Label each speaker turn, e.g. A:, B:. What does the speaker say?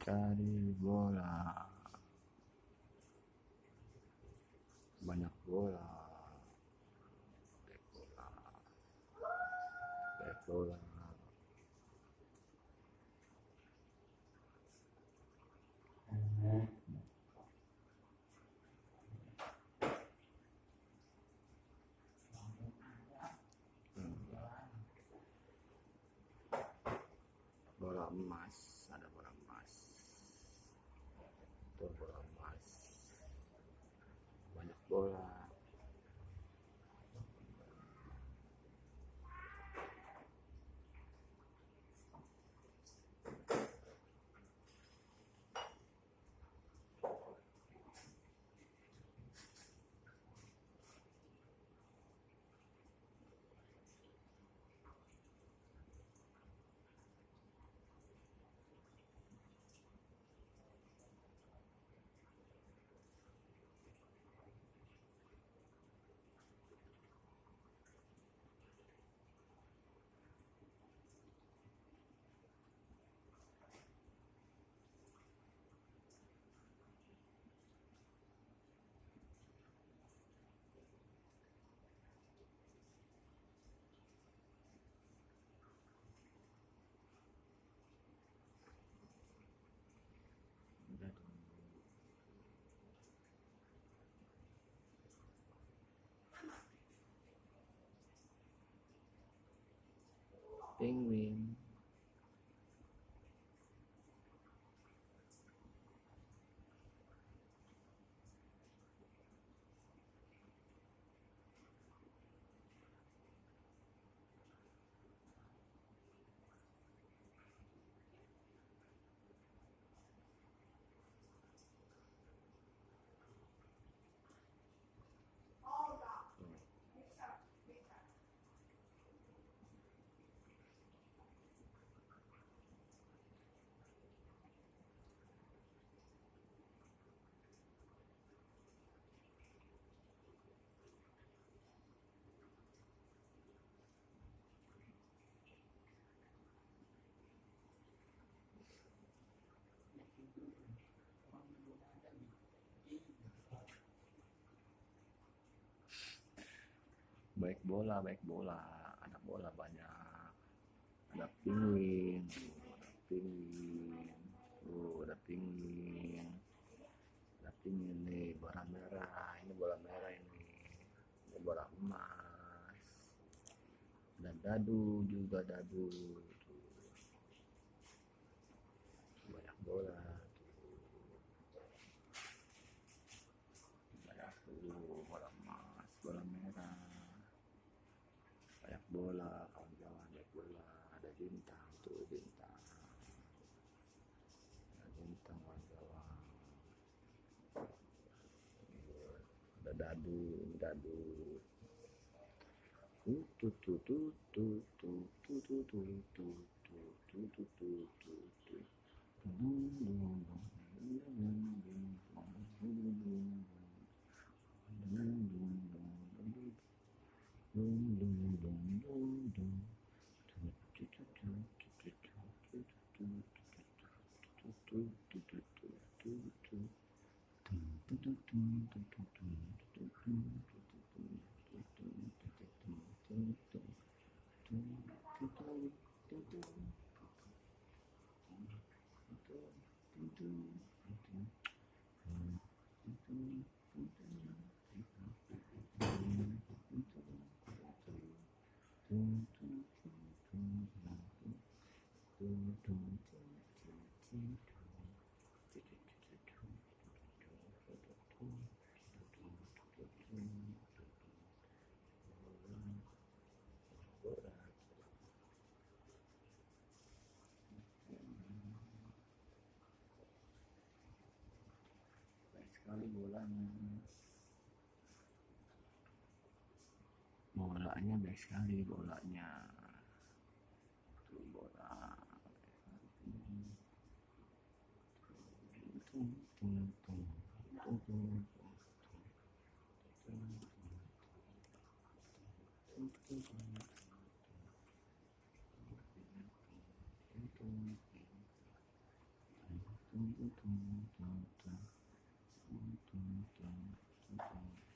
A: Cari bola, banyak bola, baik bola, baik bola. Bola emas, ada bola emas. Tuh bola emas, banyak bola. Penguin. Baik bola, baik bola, ada bola banyak, ada penguin, ada penguin, ada penguin, ada penguin nih, bola merah, ini bola merah ini bola emas, dan dadu juga dadu, tuh. Banyak bola, banyak tuh bola emas, bola merah. Banyak bola, kawan-kawan, banyak bola. Ada bintang tuh, bintang. Ada bintang, kawan-kawan. Ada dadu, dadu. Sekali bolanya baik sekali bolanya, tuh bola. tung tung tung tung tung tung tung tung tung tung.